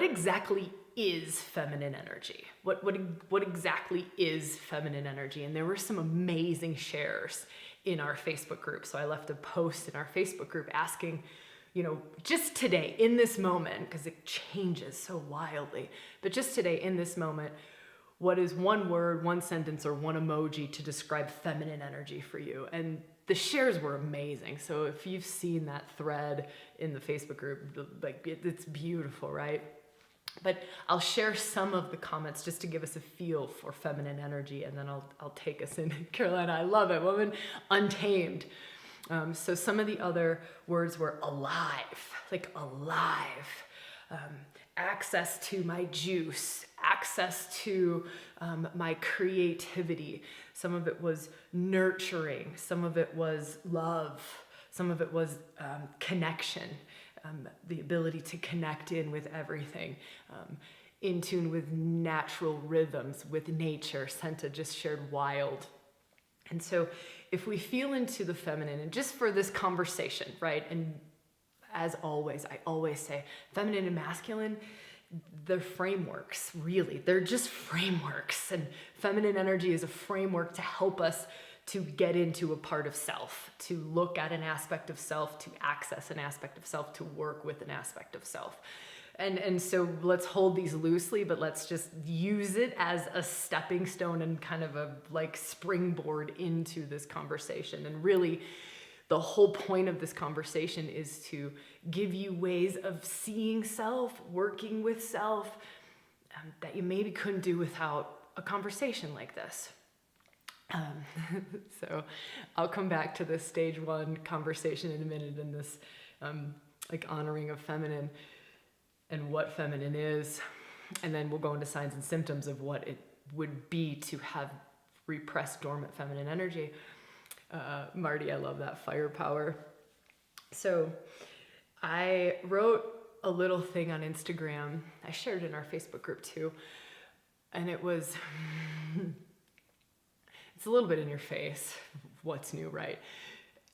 exactly is feminine energy? What exactly is feminine energy? And there were some amazing shares in our Facebook group. So I left a post in our Facebook group asking, just today, in this moment, because it changes so wildly, but just today, in this moment, what is one word, one sentence, or one emoji to describe feminine energy for you? And the shares were amazing. So if you've seen that thread in the Facebook group, it's beautiful, right? But I'll share some of the comments just to give us a feel for feminine energy, and then I'll take us in. Carolina, I love it. Woman untamed. So some of the other words were alive, like alive. Access to my juice, access to my creativity. Some of it was nurturing. Some of it was love. Some of it was connection. The ability to connect in with everything, in tune with natural rhythms, with nature. Senta just shared wild. And so if we feel into the feminine, and just for this conversation, right? And as always, I always say feminine and masculine, they're frameworks, really. They're just frameworks. And feminine energy is a framework to help us to get into a part of self, to look at an aspect of self, to access an aspect of self, to work with an aspect of self. And so let's hold these loosely, but let's just use it as a stepping stone and kind of a springboard into this conversation. And really, the whole point of this conversation is to give you ways of seeing self, working with self, that you maybe couldn't do without a conversation like this. So I'll come back to this stage one conversation in a minute, in this honoring of feminine and what feminine is. And then we'll go into signs and symptoms of what it would be to have repressed dormant feminine energy. Marty, I love that firepower. So I wrote a little thing on Instagram. I shared it in our Facebook group too. And it was, it's a little bit in your face. What's new, right?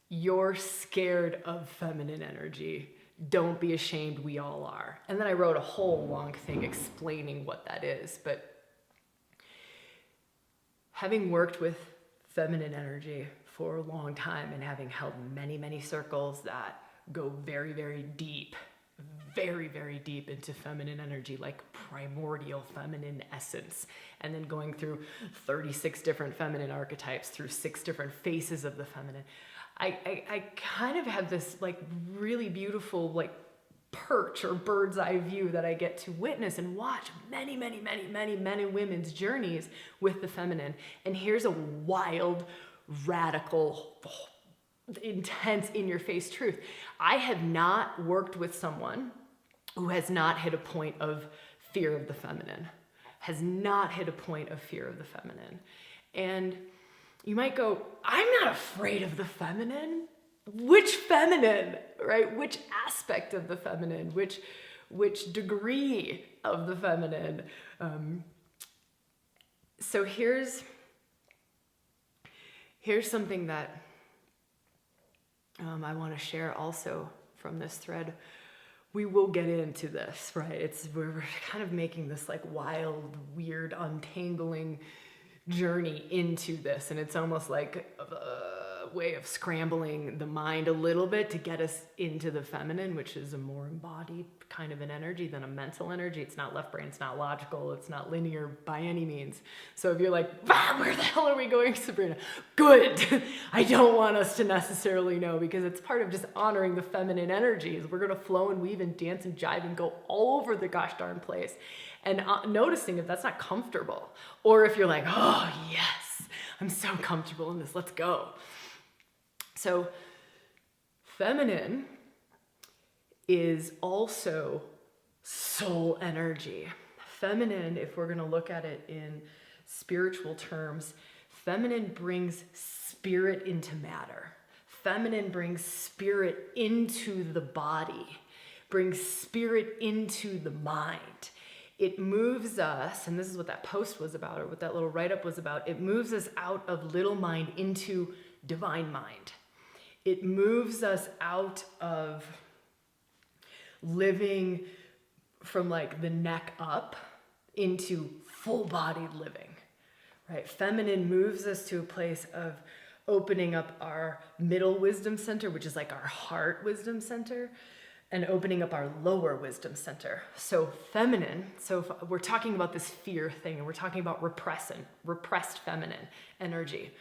You're scared of feminine energy. Don't be ashamed, we all are. And then I wrote a whole long thing explaining what that is. But having worked with feminine energy for a long time and having held many, many circles that go very, very deep into feminine energy, like primordial feminine essence, and then going through 36 different feminine archetypes through 6 different faces of the feminine. I kind of have this really beautiful perch or bird's eye view that I get to witness and watch many women's journeys with the feminine. And here's a wild, radical, intense, in-your-face truth. I have not worked with someone who has not hit a point of fear of the feminine, has not hit a point of fear of the feminine. And you might go, I'm not afraid of the feminine. Which feminine, right? Which aspect of the feminine? Which degree of the feminine? So here's something that I want to share also from this thread. We will get into this, right? We're kind of making this wild, weird, untangling journey into this, and it's almost like a way of scrambling the mind a little bit to get us into the feminine, which is a more embodied kind of an energy than a mental energy. It's not left brain, it's not logical, it's not linear by any means. So if you're like, where the hell are we going, Sabrina? Good. I don't want us to necessarily know, because it's part of just honoring the feminine energies. We're going to flow and weave and dance and jive and go all over the gosh darn place. And noticing if that's not comfortable, or if you're like, oh yes, I'm so comfortable in this, let's go. So feminine is also soul energy. Feminine, if we're going to look at it in spiritual terms, feminine brings spirit into matter. Feminine brings spirit into the body, brings spirit into the mind. It moves us, and this is what that post was about, or what that little write-up was about, it moves us out of little mind into divine mind. It moves us out of living from like the neck up into full-bodied living, right? Feminine moves us to a place of opening up our middle wisdom center, which is like our heart wisdom center, and opening up our lower wisdom center. So feminine, so if we're talking about this fear thing, and we're talking about repressed feminine energy.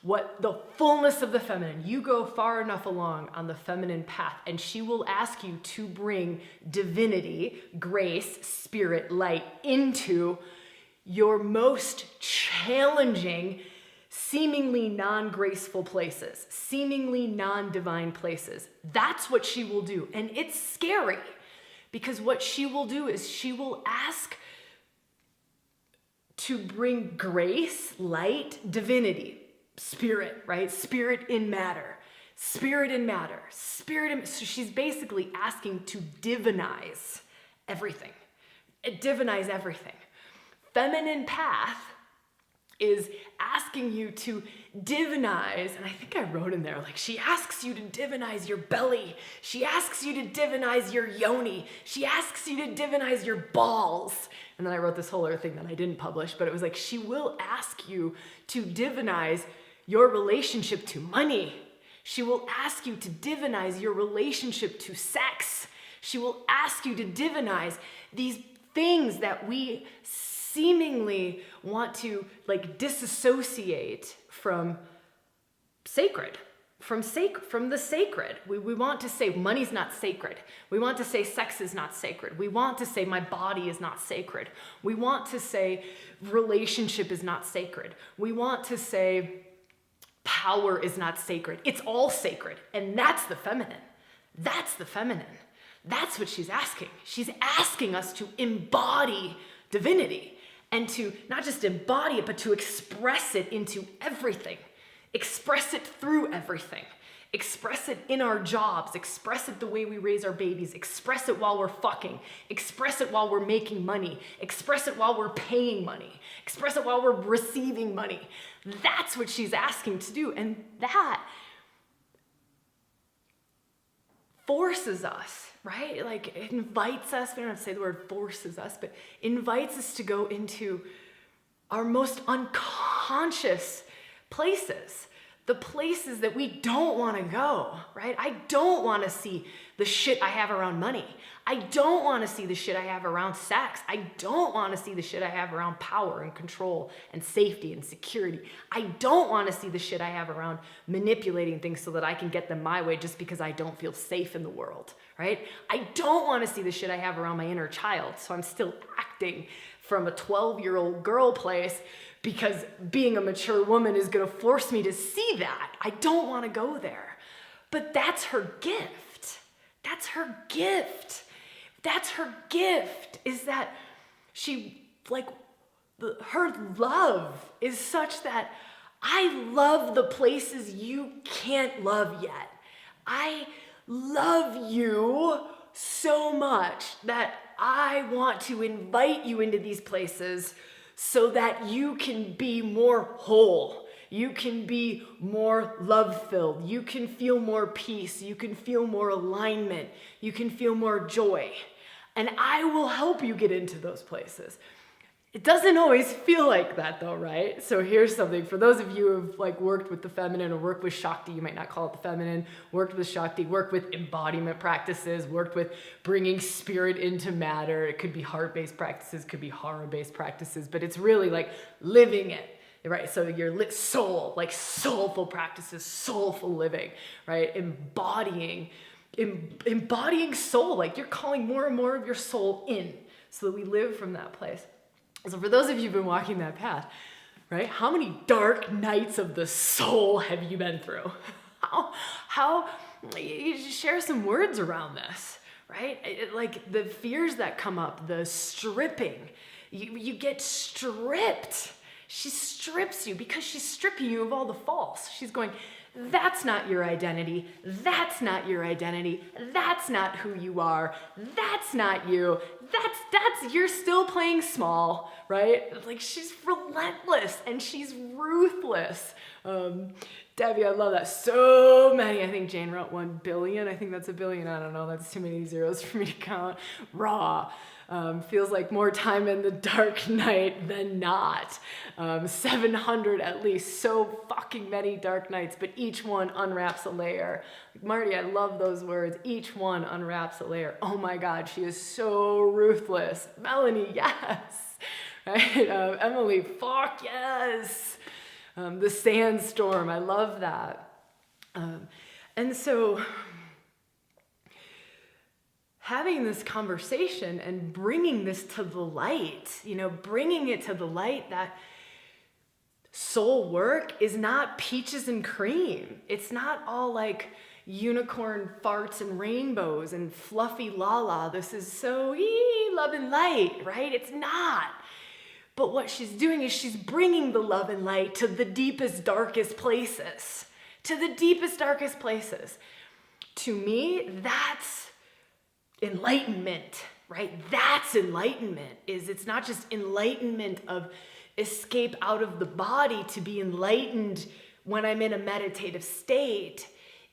What the fullness of the feminine, you go far enough along on the feminine path, and she will ask you to bring divinity, grace, spirit, light into your most challenging, seemingly non-graceful places, seemingly non-divine places. That's what she will do. And it's scary, because what she will do is she will ask to bring grace, light, divinity, spirit, right? Spirit in matter, spirit in matter, spirit in, so she's basically asking to divinize everything. Divinize everything. Feminine path is asking you to divinize, and I think I wrote in there, like, she asks you to divinize your belly. She asks you to divinize your yoni. She asks you to divinize your balls. And then I wrote this whole other thing that I didn't publish, but it was like, she will ask you to divinize your relationship to money. She will ask you to divinize your relationship to sex. She will ask you to divinize these things that we seemingly want to like disassociate from sacred, from the sacred. We want to say money's not sacred. We want to say sex is not sacred. We want to say my body is not sacred. We want to say relationship is not sacred. We want to say power is not sacred. It's all sacred. And that's the feminine. That's the feminine. That's what she's asking. She's asking us to embody divinity, and to not just embody it, but to express it into everything. Express it through everything. Express it in our jobs. Express it the way we raise our babies. Express it while we're fucking. Express it while we're making money. Express it while we're paying money. Express it while we're receiving money. That's what she's asking to do. And that forces us, right? Like, it invites us, we don't have to say the word forces us, but invites us to go into our most unconscious places, the places that we don't want to go, right? I don't want to see the shit I have around money. I don't want to see the shit I have around sex. I don't want to see the shit I have around power and control and safety and security. I don't want to see the shit I have around manipulating things so that I can get them my way just because I don't feel safe in the world, right? I don't want to see the shit I have around my inner child, so I'm still acting from a 12-year-old girl place because being a mature woman is going to force me to see that. I don't want to go there. But that's her gift. That's her gift. That's her gift, is that she, like, her love is such that I love the places you can't love yet. I love you so much that I want to invite you into these places so that you can be more whole. You can be more love-filled. You can feel more peace. You can feel more alignment. You can feel more joy. And I will help you get into those places. It doesn't always feel like that though, right? So here's something. For those of you who've like worked with the feminine or worked with Shakti, you might not call it the feminine, worked with Shakti, worked with embodiment practices, worked with bringing spirit into matter. It could be heart-based practices, could be hara-based practices, but it's really like living it, right? So your soul, like soulful practices, soulful living, right? Embodying soul, like you're calling more and more of your soul in so that we live from that place. So for those of you who've been walking that path, right? How many dark nights of the soul have you been through? How you share some words around this, right? Like the fears that come up, the stripping, you get stripped. She strips you because she's stripping you of all the false. She's going, that's not your identity. That's not your identity. That's not who you are. That's not you. You're still playing small, right? Like she's relentless and she's ruthless. Debbie, I love that. So many. I think Jane wrote 1 billion. I think that's a billion. I don't know. That's too many zeros for me to count. Raw. Feels like more time in the dark night than not. 700 at least, so fucking many dark nights, but each one unwraps a layer. Like, Marty, I love those words. Each one unwraps a layer. Oh my God, she is so ruthless. Melanie, yes. Right? Emily, fuck yes. The sandstorm, I love that. And so having this conversation and bringing this to the light, bringing it to the light that soul work is not peaches and cream. It's not all like unicorn farts and rainbows and fluffy la-la. This is so love and light, right? It's not. But what she's doing is she's bringing the love and light to the deepest, darkest places. To the deepest, darkest places. To me, that's enlightenment, right? That's enlightenment. It's not just enlightenment of escape out of the body to be enlightened when I'm in a meditative state.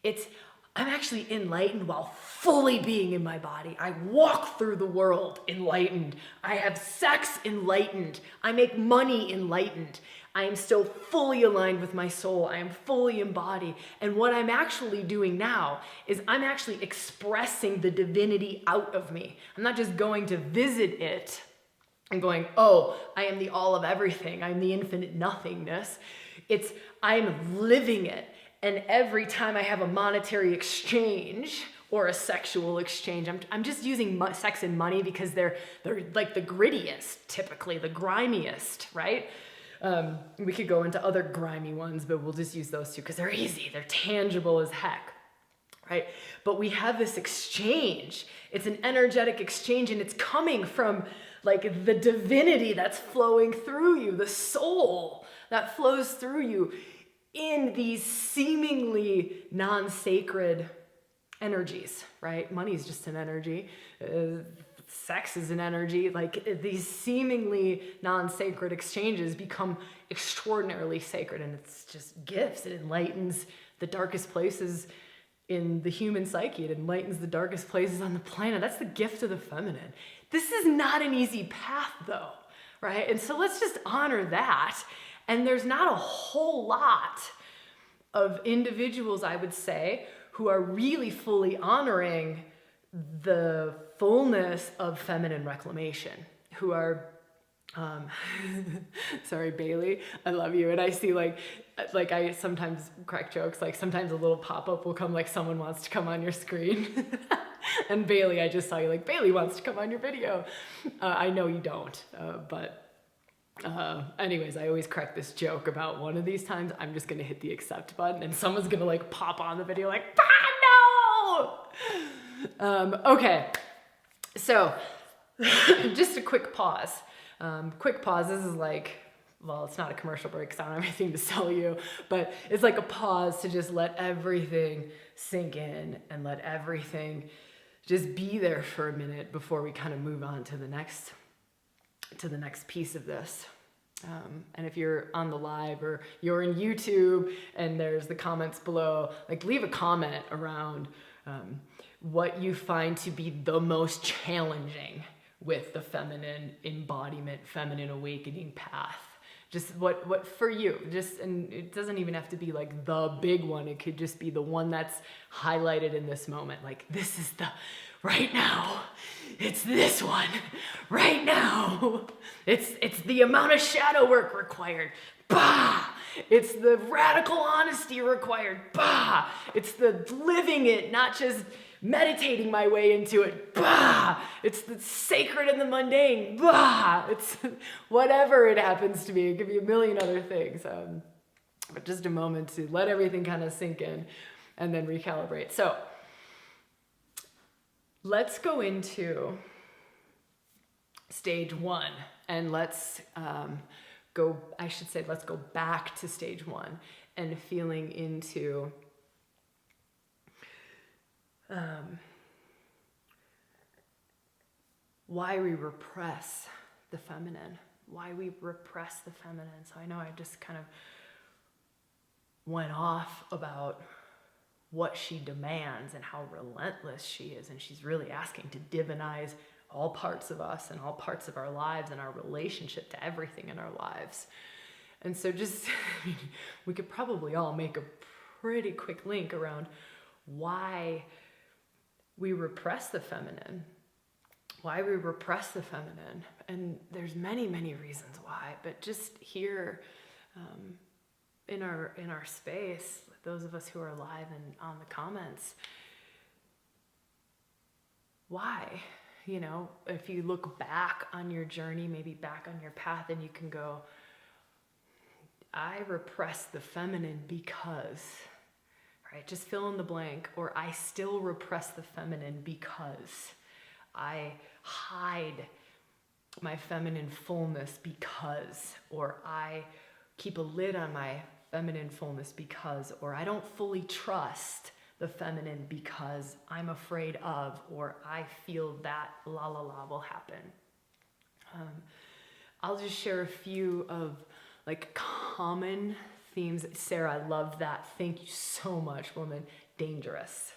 I'm actually enlightened while fully being in my body. I walk through the world enlightened. I have sex enlightened. I make money enlightened. I am still fully aligned with my soul. I am fully embodied. And what I'm actually doing now is I'm actually expressing the divinity out of me. I'm not just going to visit it and going, oh, I am the all of everything. I'm the infinite nothingness. I'm living it. And every time I have a monetary exchange or a sexual exchange, I'm just using sex and money because they're like the grittiest, typically the grimiest, right? We could go into other grimy ones, but we'll just use those two because they're easy. They're tangible as heck, right? But we have this exchange. It's an energetic exchange, and it's coming from like the divinity that's flowing through you, the soul that flows through you in these seemingly non-sacred energies, right? Money is just an energy. Sex is an energy. Like these seemingly non-sacred exchanges become extraordinarily sacred, and it's just gifts. It enlightens the darkest places in the human psyche. It enlightens the darkest places on the planet. That's the gift of the feminine. This is not an easy path though, right? And so let's just honor that. And there's not a whole lot of individuals, I would say, who are really fully honoring the fullness of feminine reclamation, who are, sorry, Bailey, I love you. And I see like I sometimes crack jokes, like sometimes a little pop-up will come like someone wants to come on your screen. And Bailey, I just saw you like, Bailey wants to come on your video. I know you don't, but anyways, I always crack this joke about one of these times I'm just gonna hit the accept button and someone's gonna like pop on the video like, no! Okay, so just a quick pause. This is like, well, it's not a commercial break because I don't have anything to sell you, but it's like a pause to just let everything sink in and let everything just be there for a minute before we kind of move on to the next piece of this. And if you're on the live or you're in YouTube and there's the comments below, like leave a comment around what you find to be the most challenging with the feminine embodiment, feminine awakening path. Just what for you, and it doesn't even have to be like the big one. It could just be the one that's highlighted in this moment. Like this is right now, it's this one, right now. It's the amount of shadow work required, bah! It's the radical honesty required, bah! It's the living it, not just meditating my way into it, bah! It's the sacred and the mundane, bah! It's whatever it happens to be. It could be a million other things. But just a moment to let everything kind of sink in and then recalibrate. So let's go into stage one, and let's go back to stage one and feeling into why we repress the feminine, why we repress the feminine. So I know I just kind of went off about what she demands and how relentless she is, and she's really asking to divinize all parts of us and all parts of our lives and our relationship to everything in our lives. And so just, we could probably all make a pretty quick link around why we repress the feminine. Why we repress the feminine. And there's many, many reasons why, but just here in our space, those of us who are live and on the comments, why? You know, if you look back on your journey, maybe back on your path, and you can go, I repress the feminine because, right? Just fill in the blank. Or I still repress the feminine because I hide my feminine fullness because, or I keep a lid on my feminine fullness because, or I don't fully trust the feminine because I'm afraid of, or I feel that la la la will happen. I'll just share a few of like common themes. Sarah, I love that. Thank you so much, woman. Dangerous.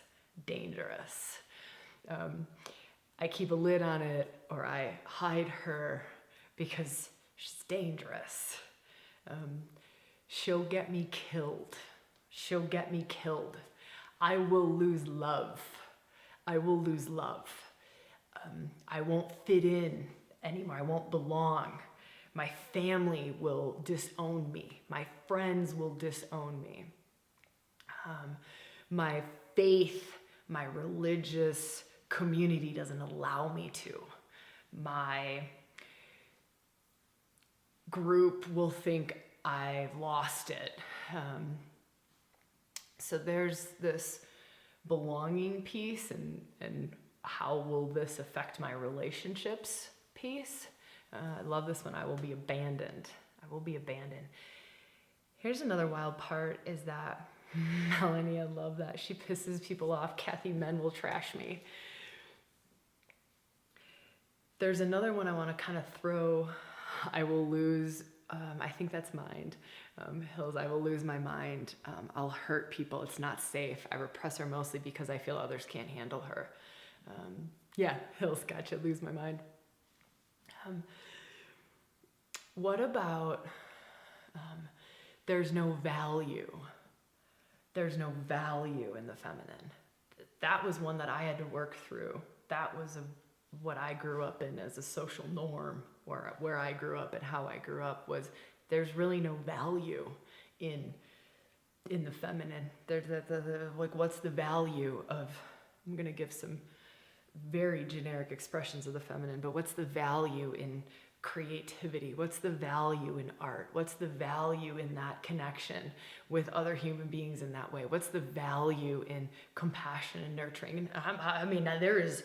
I keep a lid on it, or I hide her because she's dangerous. She'll get me killed. I will lose love. I won't fit in anymore. I won't belong. My family will disown me. My friends will disown me. My faith, my religious community doesn't allow me to. My group will think I've lost it. So there's this belonging piece and how will this affect my relationships piece. I love this one. I will be abandoned. Here's another wild part is that Melanie, I love that. She pisses people off. Kathy, men will trash me. There's another one I want to kind of throw. I will lose, I think that's mind. Hills, I will lose my mind. I'll hurt people. It's not safe. I repress her mostly because I feel others can't handle her. Yeah, Hills, gotcha, lose my mind. What about there's no value? There's no value in the feminine. That was one that I had to work through. That was what I grew up in as a social norm, where I grew up and how I grew up was there's really no value in the feminine. There's like, what's the value of, I'm gonna give some very generic expressions of the feminine, but what's the value in creativity? What's the value in art? What's the value in that connection with other human beings in that way? What's the value in compassion and nurturing? I mean, there is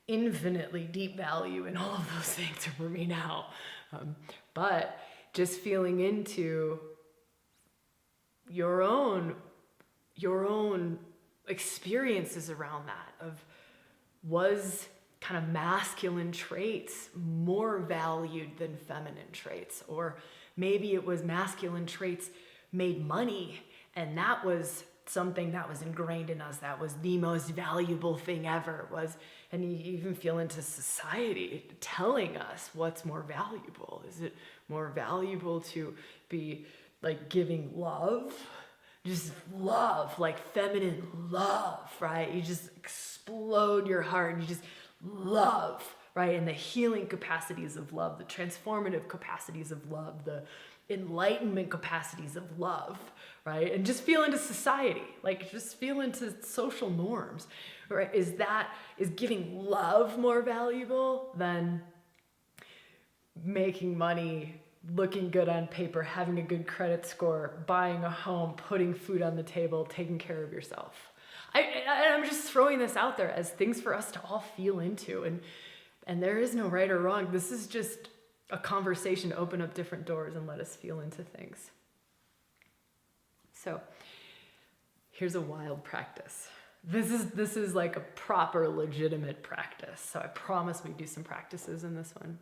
infinitely deep value in all of those things for me now. But just feeling into your own experiences around that of, was kind of masculine traits more valued than feminine traits? Or maybe it was masculine traits made money, and that was something that was ingrained in us, that was the most valuable thing ever, and you even feel into society telling us what's more valuable. Is it more valuable to be like giving love? Just love, like feminine love, right? You just explode your heart and you just love, right? And the healing capacities of love, the transformative capacities of love, the enlightenment capacities of love, right? And just feel into society, like just feel into social norms, right? Is giving love more valuable than making money, looking good on paper, having a good credit score, buying a home, putting food on the table, taking care of yourself? I'm just throwing this out there as things for us to all feel into, and there is no right or wrong. This is just a conversation to open up different doors and let us feel into things. So here's a wild practice. This is like a proper legitimate practice. So I promise we do some practices in this one.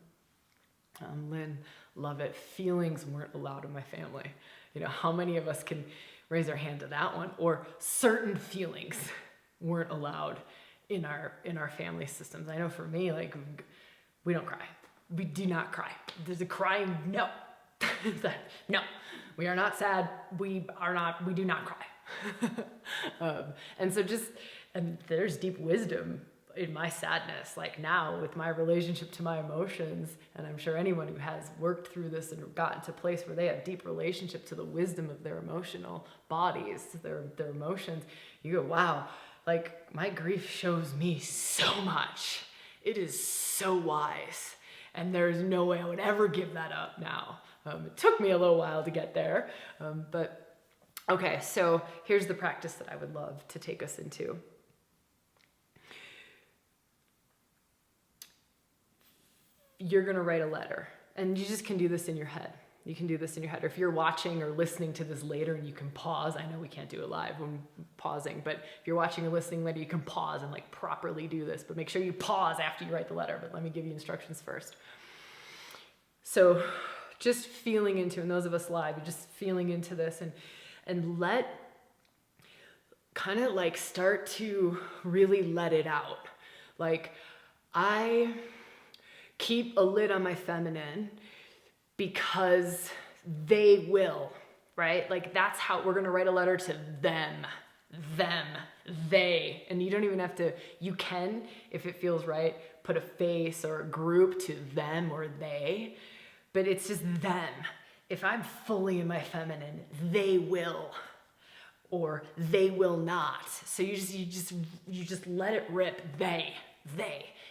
Lynn, love it. Feelings weren't allowed in my family. You know, how many of us can raise our hand to that one? Or certain feelings weren't allowed in our family systems. I know for me, like, we don't cry. We do not cry. There's a crying, no. No, we are not sad. We do not cry. And so and there's deep wisdom in my sadness, like now with my relationship to my emotions. And I'm sure anyone who has worked through this and gotten to a place where they have deep relationship to the wisdom of their emotional bodies, their emotions, you go, wow, like my grief shows me so much. It is so wise. And there's no way I would ever give that up now. It took me a little while to get there. But okay, so here's the practice that I would love to take us into. You're going to write a letter, and you just can do this in your head. You can do this in your head. Or if you're watching or listening to this later and you can pause, I know we can't do it live when pausing, but if you're watching or listening later, you can pause and like properly do this, but make sure you pause after you write the letter. But let me give you instructions first. So just feeling into, and those of us live, you're just feeling into this and kind of like start to really let it out. Like, I keep a lid on my feminine because they will, right? Like that's how we're going to write a letter to them, they. And you don't even have to, you can, if it feels right, put a face or a group to them or they, but it's just them. If I'm fully in my feminine, they will, or they will not. So you just let it rip, they.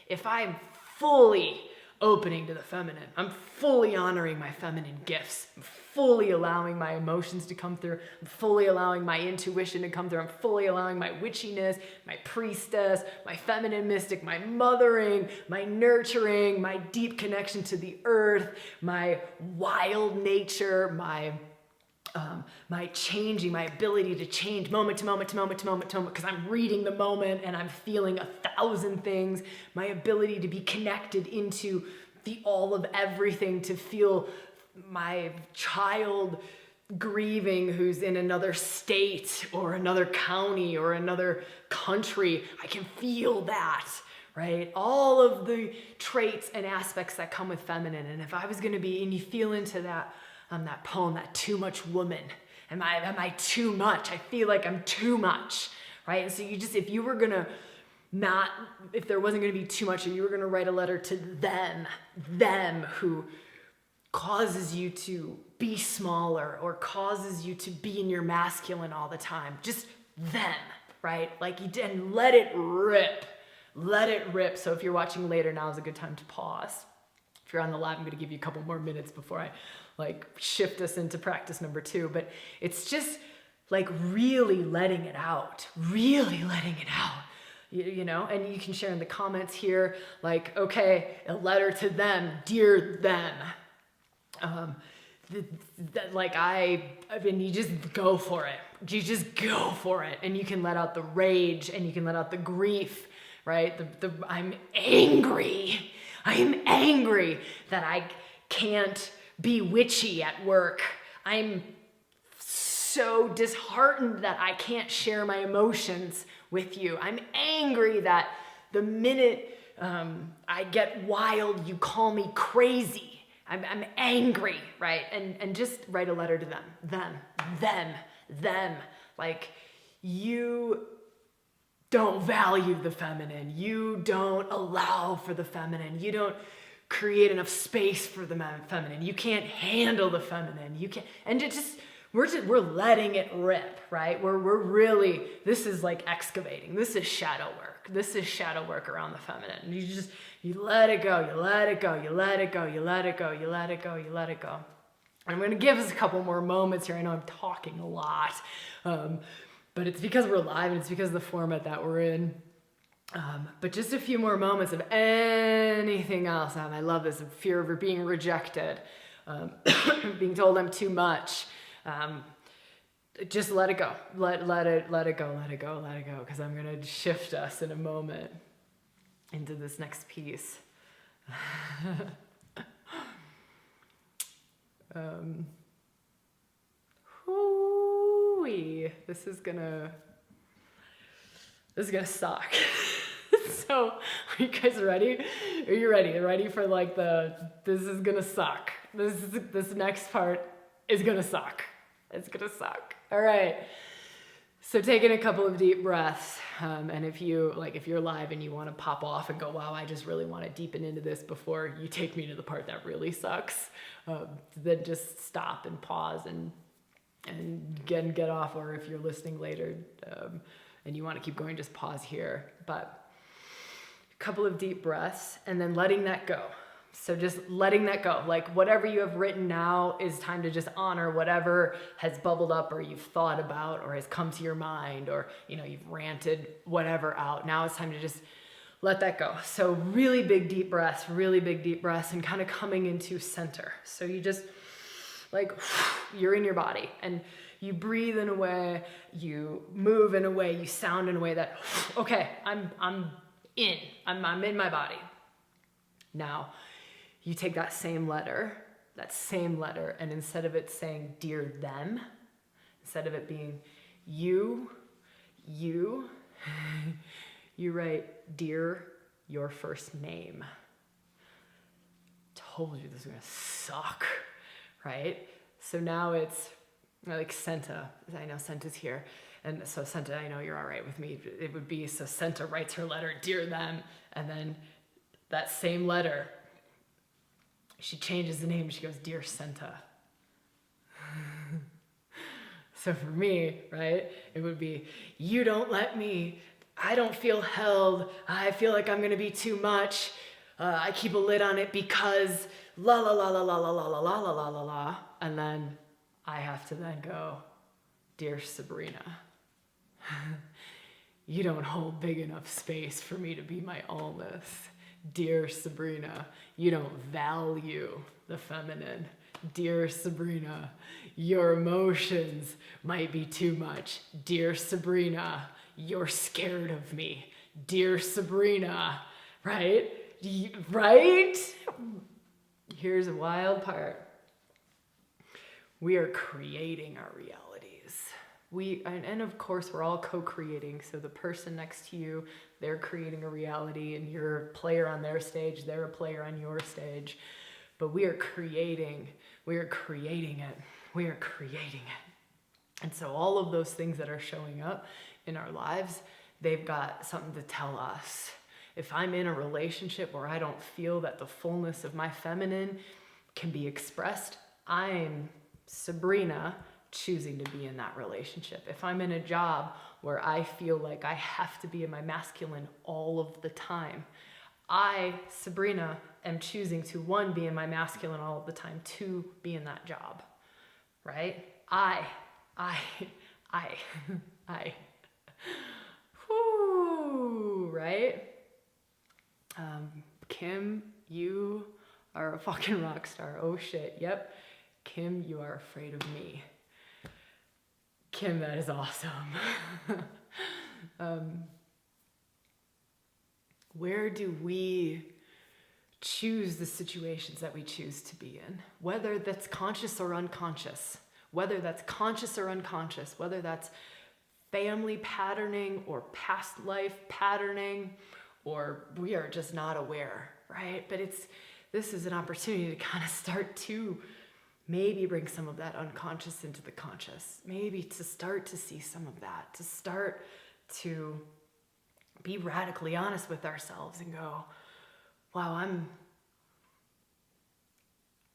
If I'm fully opening to the feminine, I'm fully honoring my feminine gifts, I'm fully allowing my emotions to come through, I'm fully allowing my intuition to come through, I'm fully allowing my witchiness, my priestess, my feminine mystic, my mothering, my nurturing, my deep connection to the earth, my wild nature, my changing, my ability to change moment to moment to moment to moment to moment, because I'm reading the moment and I'm feeling 1,000 things, my ability to be connected into the all of everything, to feel my child grieving who's in another state or another county or another country. I can feel that, right? All of the traits and aspects that come with feminine. And if I was going to be, and you feel into that, that poem, that too much woman. Am I too much? I feel like I'm too much, right? And so you just, if you were gonna if there wasn't gonna be too much, and you were gonna write a letter to them who causes you to be smaller or causes you to be in your masculine all the time, just them, right? Like you did, and let it rip. So if you're watching later, now is a good time to pause. If you're on the live, I'm gonna give you a couple more minutes before I like shift us into practice number 2, but it's just like really letting it out, you know, and you can share in the comments here, like, okay, a letter to them, dear them. Like I mean, you just go for it. And you can let out the rage and you can let out the grief, right? I'm angry that I can't be witchy at work. I'm so disheartened that I can't share my emotions with you. I'm angry that the minute I get wild, you call me crazy. I'm angry, right? And just write a letter to them. Like, you don't value the feminine. You don't allow for the feminine. You don't create enough space for the feminine. You can't handle the feminine. You can't, and we're letting it rip, right? We're really, this is like excavating. This is shadow work. This is shadow work around the feminine. You let it go. I'm going to give us a couple more moments here. I know I'm talking a lot, but it's because we're live and it's because of the format that we're in. But just a few more moments of anything else. I love this, fear of being rejected, being told I'm too much. Just let it go. Let it go. Because I'm going to shift us in a moment into this next piece. This is gonna suck. So, are you guys ready? Are you ready? Ready for like this is gonna suck. This next part is gonna suck. It's gonna suck. All right. So taking a couple of deep breaths, and if you're live and you want to pop off and go, wow, I just really want to deepen into this before you take me to the part that really sucks, then just stop and pause and get off. Or if you're listening later and you want to keep going, just pause here. But a couple of deep breaths and then letting that go. So just letting that go. Like whatever you have written now is time to just honor whatever has bubbled up or you've thought about or has come to your mind, or you've ranted whatever out. Now it's time to just let that go. So really big deep breaths, and kind of coming into center. So you just you're in your body and you breathe in a way, you move in a way, you sound in a way that, okay, I'm in my body. Now, you take that same letter, and instead of it saying dear them, instead of it being you write dear your first name. Told you this was gonna suck, right? So now it's like Senta. I know Senta's here. And so Senta, I know you're all right with me. It would be, so Senta writes her letter, dear them, and then that same letter, she changes the name. She goes, dear Senta. So for me, right, it would be, you don't let me, I don't feel held, I feel like I'm gonna be too much, I keep a lid on it because la la la la la la la la la la la la la, and then I have to then go, dear Sabrina, you don't hold big enough space for me to be my allness. Dear Sabrina, you don't value the feminine. Dear Sabrina, your emotions might be too much. Dear Sabrina, you're scared of me. Dear Sabrina, right? Right? Here's a wild part. We are creating our realities. And of course, we're all co-creating. So the person next to you, they're creating a reality, and you're a player on their stage, they're a player on your stage. But we are creating it. And so all of those things that are showing up in our lives, they've got something to tell us. If I'm in a relationship where I don't feel that the fullness of my feminine can be expressed, I'm Sabrina choosing to be in that relationship. If I'm in a job where I feel like I have to be in my masculine all of the time, I, Sabrina, am choosing to, 1, be in my masculine all of the time, 2, be in that job, right? I. Whoo, right? Kim, you are a fucking rock star. Oh shit, yep. Kim, you are afraid of me. Kim, that is awesome. Where do we choose the situations that we choose to be in? Whether that's conscious or unconscious, whether that's family patterning or past life patterning, or we are just not aware, right? But this is an opportunity to kind of start to maybe bring some of that unconscious into the conscious, maybe to start to see some of that, to start to be radically honest with ourselves and go, wow,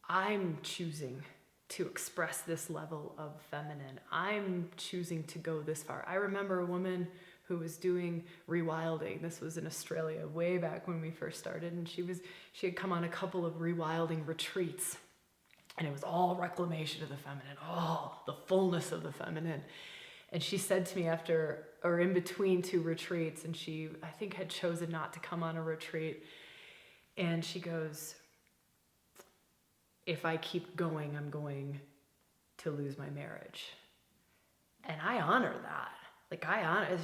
I'm choosing to express this level of feminine. I'm choosing to go this far. I remember a woman who was doing ReWilding. This was in Australia way back when we first started, and she had come on a couple of ReWilding retreats. And it was all reclamation of the feminine, all the fullness of the feminine. And she said to me after, or in between 2 retreats, and she, I think, had chosen not to come on a retreat. And she goes, if I keep going, I'm going to lose my marriage. And I honor that.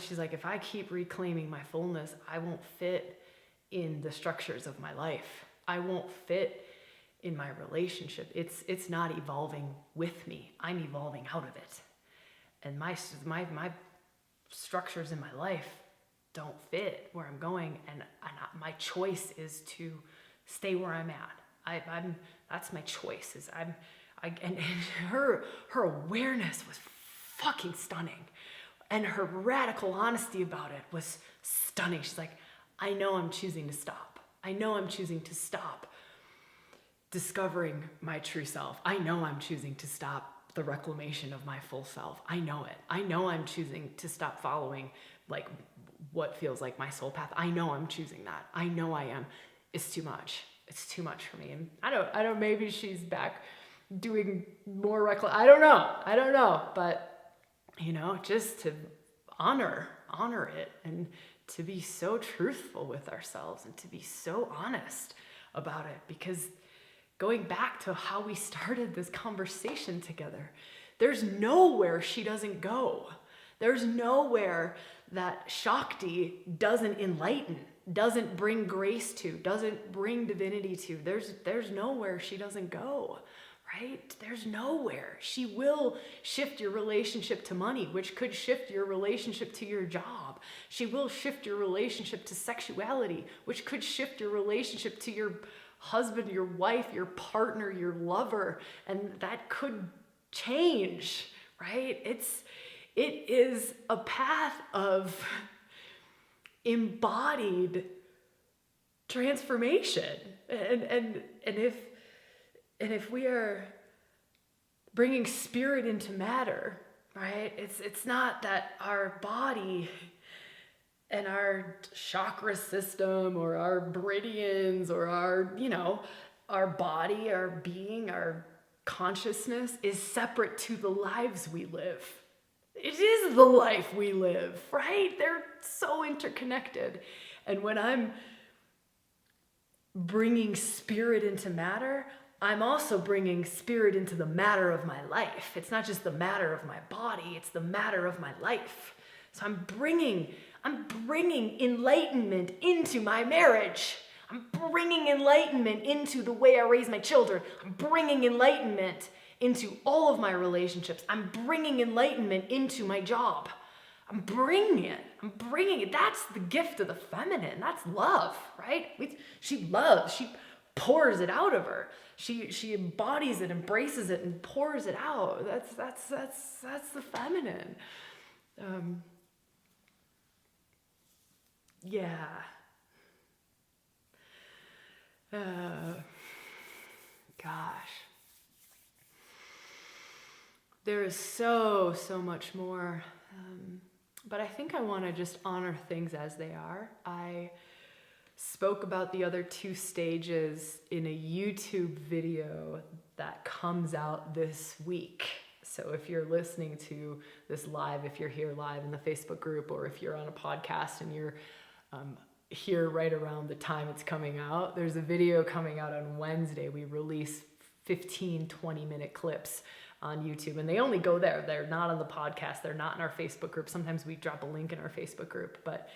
She's like, if I keep reclaiming my fullness, I won't fit in the structures of my life. I won't fit in my relationship. It's not evolving with me. I'm evolving out of it. And my structures in my life don't fit where I'm going, and my choice is to stay where I'm at. That's my choice. And her awareness was fucking stunning, and her radical honesty about it was stunning. She's like, I know I'm choosing to stop. I know I'm choosing to stop discovering my true self. I know I'm choosing to stop the reclamation of my full self. I know it. I know I'm choosing to stop following like what feels like my soul path. I know I'm choosing that. I know I am. It's too much. It's too much for me. And I don't, maybe she's back doing more I don't know. But, just to honor it, and to be so truthful with ourselves, and to be so honest about it, because going back to how we started this conversation together, there's nowhere she doesn't go. There's nowhere that Shakti doesn't enlighten, doesn't bring grace to, doesn't bring divinity to. There's nowhere she doesn't go, right? There's nowhere. She will shift your relationship to money, which could shift your relationship to your job. She will shift your relationship to sexuality, which could shift your relationship to your husband, your wife, your partner, your lover, and that could change, right? It is a path of embodied transformation, and if we are bringing spirit into matter, right? It's not that our body and our chakra system or our meridians or our body, our being, our consciousness is separate to the lives we live. It is the life we live, right? They're so interconnected. And when I'm bringing spirit into matter, I'm also bringing spirit into the matter of my life. It's not just the matter of my body, it's the matter of my life. So I'm bringing enlightenment into my marriage. I'm bringing enlightenment into the way I raise my children. I'm bringing enlightenment into all of my relationships. I'm bringing enlightenment into my job. I'm bringing it. That's the gift of the feminine. That's love, right? She loves. She pours it out of her. She embodies it, embraces it, and pours it out. That's the feminine. Yeah. Gosh. There is so much more. But I think I want to just honor things as they are. I spoke about the other 2 stages in a YouTube video that comes out this week. So if you're listening to this live, if you're here live in the Facebook group, or if you're on a podcast and you're here right around the time it's coming out, there's a video coming out on Wednesday. We release 15, 20-minute clips on YouTube, and they only go there. They're not on the podcast. They're not in our Facebook group. Sometimes we drop a link in our Facebook group, but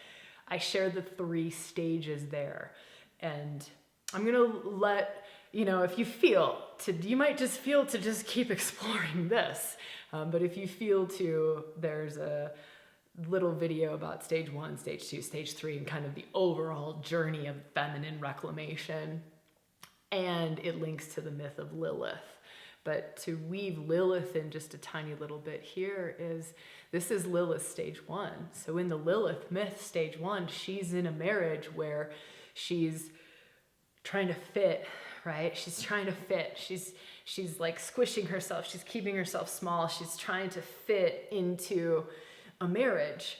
I share the 3 stages there. And I'm going to let, if you feel to, you might just feel to just keep exploring this. But if you feel to, there's a little video about stage 1, stage 2, stage 3, and kind of the overall journey of feminine reclamation. And it links to the myth of Lilith. But to weave Lilith in just a tiny little bit here this is Lilith stage 1. So in the Lilith myth stage 1, she's in a marriage where she's trying to fit, right? She's trying to fit. She's like squishing herself. She's keeping herself small. She's trying to fit into a marriage,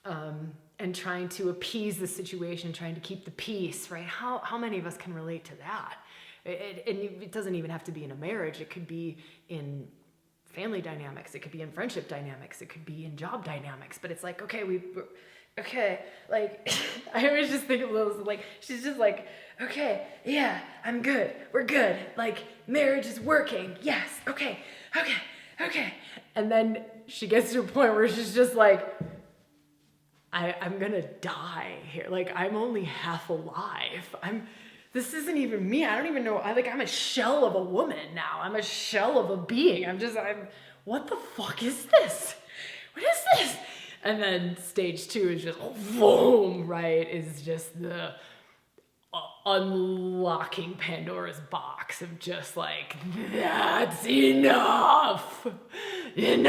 and trying to appease the situation, trying to keep the peace, right? How many of us can relate to that? It doesn't even have to be in a marriage. It could be in family dynamics. It could be in friendship dynamics. It could be in job dynamics. But it's like, okay, like, I was just thinking of those, like, she's just like, okay, yeah, I'm good. We're good. Like, marriage is working. Yes. Okay. And then she gets to a point where she's just like, I'm gonna die here. Like, I'm only half alive. This isn't even me. I don't even know. I'm a shell of a woman now. I'm a shell of a being. What the fuck is this? What is this? And then stage 2 is just boom, right? Is just the unlocking Pandora's box of just like, that's enough. And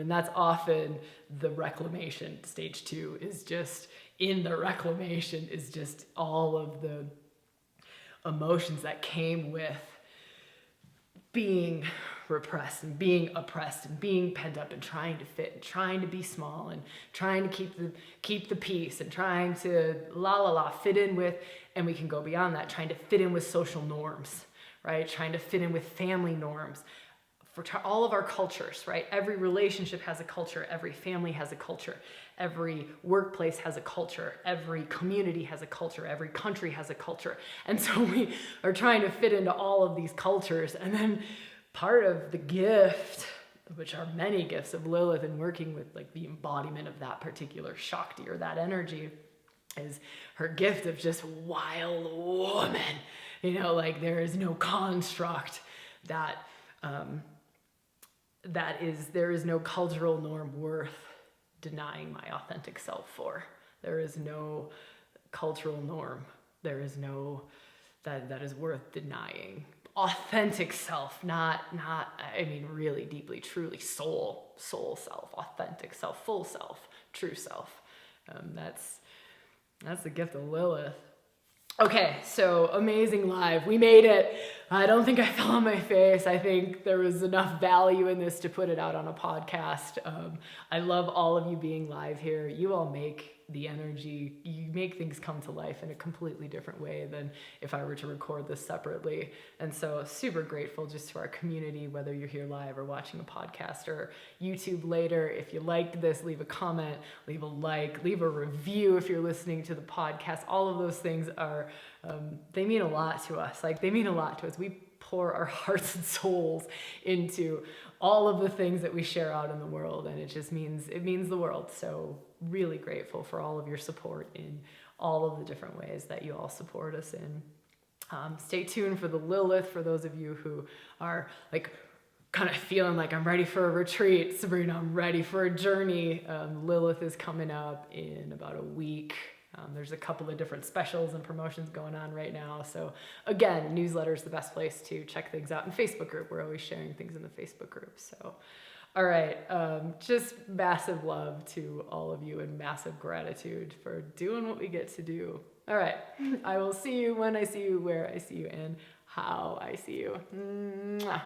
that's often the reclamation. Stage 2 is just, in the reclamation is just all of the emotions that came with being repressed and being oppressed and being pent up and trying to fit and trying to be small and trying to keep the peace and trying to fit in with, and we can go beyond that, trying to fit in with social norms, right? Trying to fit in with family norms. For all of our cultures, right? Every relationship has a culture, every family has a culture, every workplace has a culture, every community has a culture, every country has a culture. And so we are trying to fit into all of these cultures. And then part of the gift, which are many gifts of Lilith and working with like the embodiment of that particular Shakti or that energy, is her gift of just wild woman. You know, like there is no construct that, there is no cultural norm worth denying my authentic self for. There is no cultural norm. There is no, that is worth denying. Authentic self, not, I mean, really deeply, truly soul self, authentic self, full self, true self. That's the gift of Lilith. Okay, so amazing live. We made it. I don't think I fell on my face. I think there was enough value in this to put it out on a podcast. I love all of you being live here. You all make the energy, you make things come to life in a completely different way than if I were to record this separately. And so super grateful just to our community, whether you're here live or watching a podcast or YouTube later. If you liked this, leave a comment, leave a like, leave a review if you're listening to the podcast. All of those things are, they mean a lot to us. Like they mean a lot to us. We pour our hearts and souls into all of the things that we share out in the world, and it means the world. So really grateful for all of your support in all of the different ways that you all support us in. Stay tuned for the Lilith, for those of you who are like kind of feeling like I'm ready for a retreat. Sabrina, I'm ready for a journey. Lilith is coming up in about a week. There's a couple of different specials and promotions going on right now. So again, newsletter is the best place to check things out. And Facebook group, we're always sharing things in the Facebook group. So, all right, just massive love to all of you and massive gratitude for doing what we get to do. All right, I will see you when I see you, where I see you, and how I see you. Mwah.